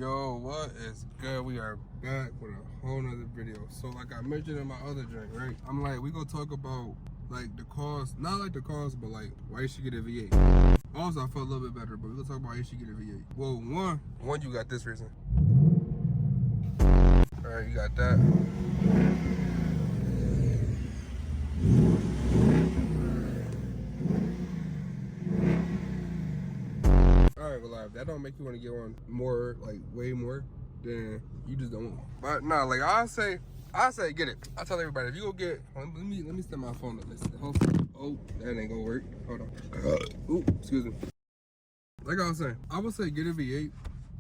Yo, what is good? We are back with a whole nother video. So like I mentioned in my other drink, right? I'm like, we gonna talk about like the cost, not like the cost, but like why you should get a V8. Also, I felt a little bit better, but we're gonna talk about why you should get a V8. Well, one, you got this reason. All right, you got that. I ain't gonna lie, if that don't make you want to get one more, like way more, then you just don't. But nah, like I say get it. I tell everybody, if you go get, let me set my phone up. Oh, that ain't gonna work. Hold on. Ooh, excuse me. Like I was saying, I would say get a V8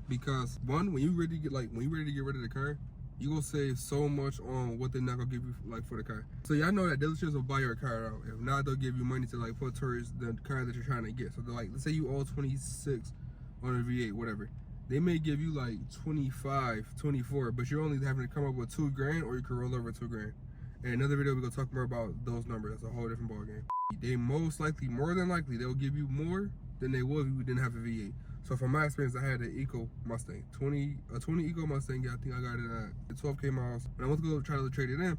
because one, when you ready to get rid of the car, you gonna save so much on what they're not gonna give you like for the car. So y'all know that dealerships will buy your car out. If not, they'll give you money to like put towards the car that you're trying to get. So they're like, let's say you owe 26 on a V8, whatever. They may give you like 25, 24, but you're only having to come up with $2,000, or you can roll over $2,000. In another video, we're gonna talk more about those numbers. That's a whole different ballgame. They more than likely, they'll give you more than they would if you didn't have a V8. So from my experience, I had an Eco Mustang, a 20 Eco Mustang. Yeah, I think I got it at 12K miles. And I went to go try to trade it in,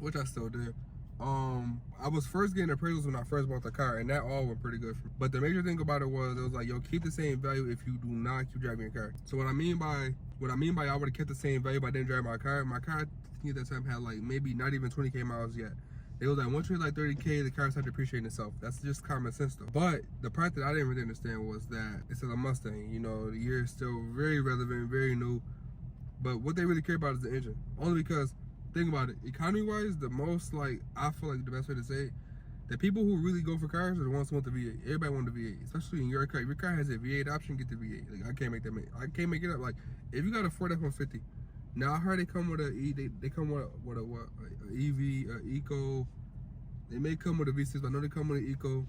which I still did. I was first getting appraisals when I first bought the car, and that all went pretty good. But the major thing about it was like, yo, keep the same value if you do not keep driving your car. So what I mean by I would have kept the same value, but I didn't drive my car. My car, I think at that time had like maybe not even 20K miles yet. It was like once you hit like 30K, the car started depreciating itself. That's just common sense though. But the part that I didn't really understand was that it's a Mustang. You know, the year is still very relevant, very new. But what they really care about is the engine. Only because, think about it, economy-wise, the most, like, I feel like the best way to say it, the people who really go for cars are the ones who want the V8. Everybody wants the V8, especially in your car. If your car has a V8 option, get the V8. Like, I can't make it up. Like, if you got a Ford F-150, now I heard they come with they come with a EV, Eco. They may come with a V6, but I know they come with an Eco.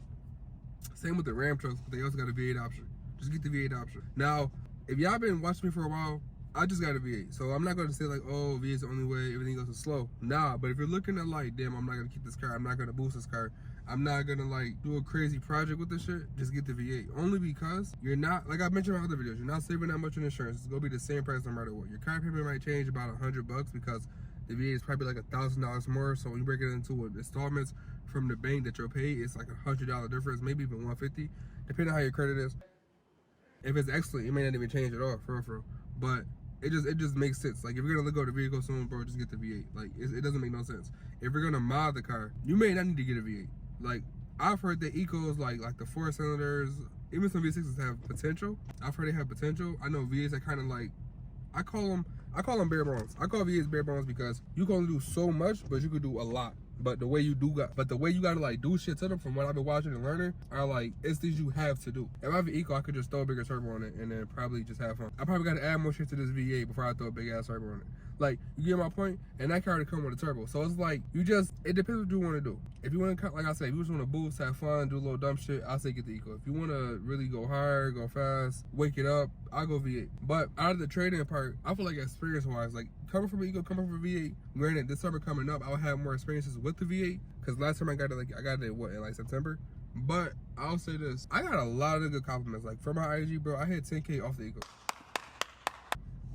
Same with the Ram trucks, but they also got a V8 option. Just get the V8 option. Now, if y'all been watching me for a while, I just got a V8, so I'm not going to say like, oh, V8 is the only way, everything goes slow. Nah, but if you're looking at like, damn, I'm not going to keep this car, I'm not going to boost this car, I'm not going to like do a crazy project with this shit, just get the V8. Only because you're not, like I mentioned in my other videos, you're not saving that much on insurance. It's going to be the same price no matter what. Your car payment might change about $100 because the V8 is probably like $1,000 more, so when you break it into installments from the bank that you'll pay, it's like $100 difference, maybe even $150, depending on how your credit is. If it's excellent, it may not even change at all, for real. But it just makes sense. Like, if you're gonna look at the vehicle soon, bro, just get the V8. Like, it doesn't make no sense. If you're gonna mod the car, you may not need to get a V8. Like, I've heard that Ecos, like the 4-cylinders, even some V6s have potential. I've heard they have potential. I know V8s are kind of like, I call them bare bones. I call V8s bare bones because you can only do so much, but you could do a lot. But the way you gotta like do shit to them, from what I've been watching and learning, are like, it's things you have to do. If I have an Eco, I could just throw a bigger turbo on it and then probably just have fun. I probably gotta add more shit to this V8 before I throw a big ass turbo on it. Like, you get my point? And that car already come with a turbo. So it's like, it depends what you want to do. If you want to, like I said, if you just want to boost, have fun, do a little dumb shit, I'll say get the Eco. If you want to really go hard, go fast, wake it up, I'll go V8. But out of the trade-in part, I feel like experience-wise, like coming from an Eco, coming from a V8, granted, this summer coming up, I'll have more experiences with the V8, because last time I got it, what, in like September? But I'll say this, I got a lot of good compliments. Like, from my IG, bro, I hit 10K off the Eco.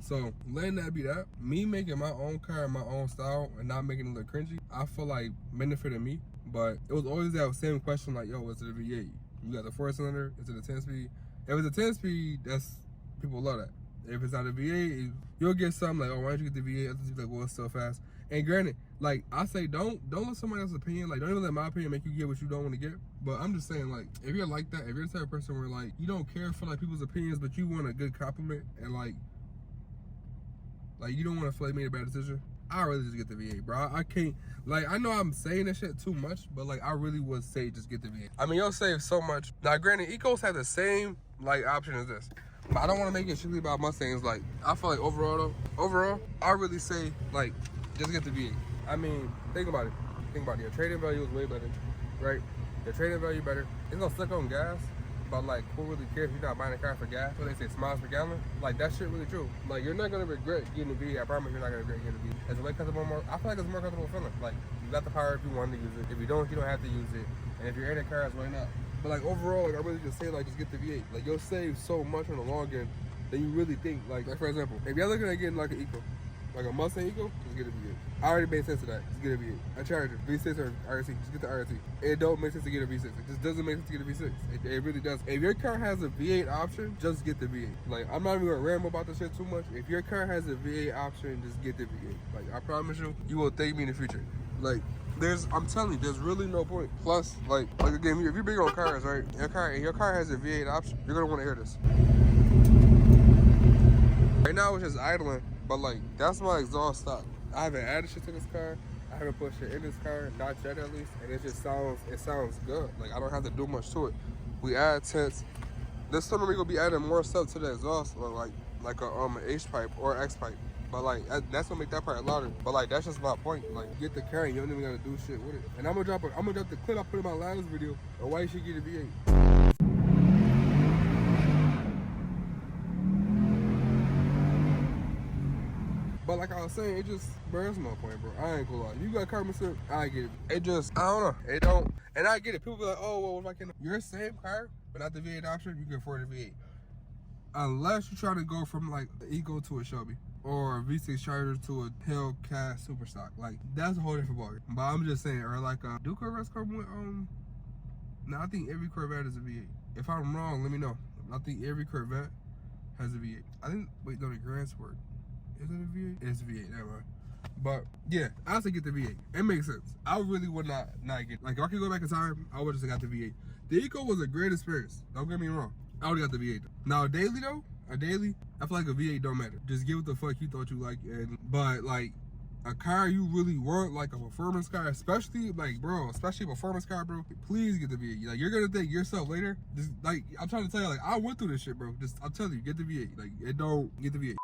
So, letting that be that, me making my own car in my own style and not making it look cringy, I feel like benefited me. But it was always that same question, like, yo, is it a V8? You got the 4-cylinder, is it a 10-speed? If it's a 10-speed, people love that. If it's not a V8, you'll get something like, oh, why don't you get the V8? Others be like, well, it's so fast. And granted, like I say, don't let somebody else's opinion, like, don't even let my opinion make you get what you don't want to get. But I'm just saying, like, if you're like that, if you're the type of person where, like, you don't care for, like, people's opinions, but you want a good compliment, and, like you don't want to feel like made a bad decision, I'd really just get the V8, bro. I can't, like, I know I'm saying that shit too much, but, like, I really would say just get the V8. I mean, you'll save so much. Now, granted, Ecos have the same, like, option as this. But I don't want to make it strictly about Mustangs. Like, I feel like overall, I really say, like, just get the V8. I mean, think about it. Your trading value is way better, right? Your trading value better. It's gonna suck on gas, but like, who really cares if you're not buying a car for gas? What they say, miles per gallon? Like, that shit really true. Like, you're not gonna regret getting a V8. I promise you're not gonna regret getting a V8. It's a way comfortable more. I feel like it's a more comfortable feeling. Like, you got the power if you want to use it. If you don't have to use it. And if you're in a car, why not? But like, overall, like, I really just say, like, just get the V8. Like, you'll save so much on the long end then you really think, like for example, if you're looking at getting like an Eco, like a Mustang Eco, just get a V8. I already made sense of that. Just get a V8. A Charger, V6 or RT, just get the RT. It don't make sense to get a V6. It just doesn't make sense to get a V6. It really does. If your car has a V8 option, just get the V8. Like, I'm not even gonna ramble about this shit too much. If your car has a V8 option, just get the V8. Like, I promise you, you will thank me in the future. Like, I'm telling you, there's really no point. Plus, like again, if you're big on cars, right? Your car has a V8 option, you're gonna want to hear this. Right now, it's just idling, but like, that's my exhaust stock. I haven't added shit to this car. I haven't put shit in this car, not yet at least, and it sounds good. Like, I don't have to do much to it. We add tints. This summer we gonna be adding more stuff to the exhaust, like an H pipe or X pipe. But like, that's gonna make that part louder. But like, that's just my point. Like, you get the car and you don't even gotta do shit with it. And I'm gonna drop the clip I put in my last video of why you should get a V8. But like I was saying, it just, bro, that's my point, bro. I ain't gonna lie. If you got car myself, I get it. It just, I don't know. It don't, and I get it. People be like, oh, well, if I can, your same car, but not the V8 option, you can afford a V8. Unless you're trying to go from like the Eco to a Shelby, or a V6 Charger to a Hellcat Superstock. Like, that's a whole different ballgame. But I'm just saying, or like do Corvettes come with, no, I think every Corvette is a V8. If I'm wrong, let me know. I think every Corvette has a V8. I think, wait, no, the Grand Sport. Is it a V8? It's a V8, never mind. But yeah, I say get the V8. It makes sense. I really would not get, like, if I could go back in time, I would just got the V8. The Eco was a great experience. Don't get me wrong. I would have got the V8 though. Now a daily though, I feel like a V8 don't matter. Just get what the fuck you thought you like. But like a car you really want, like a performance car, especially like, bro, especially a performance car, bro, please get the V8. Like, you're gonna thank yourself later. Just like, I'm trying to tell you, like, I went through this shit, bro. I'm telling you, get the V8. Like, it don't, get the V8.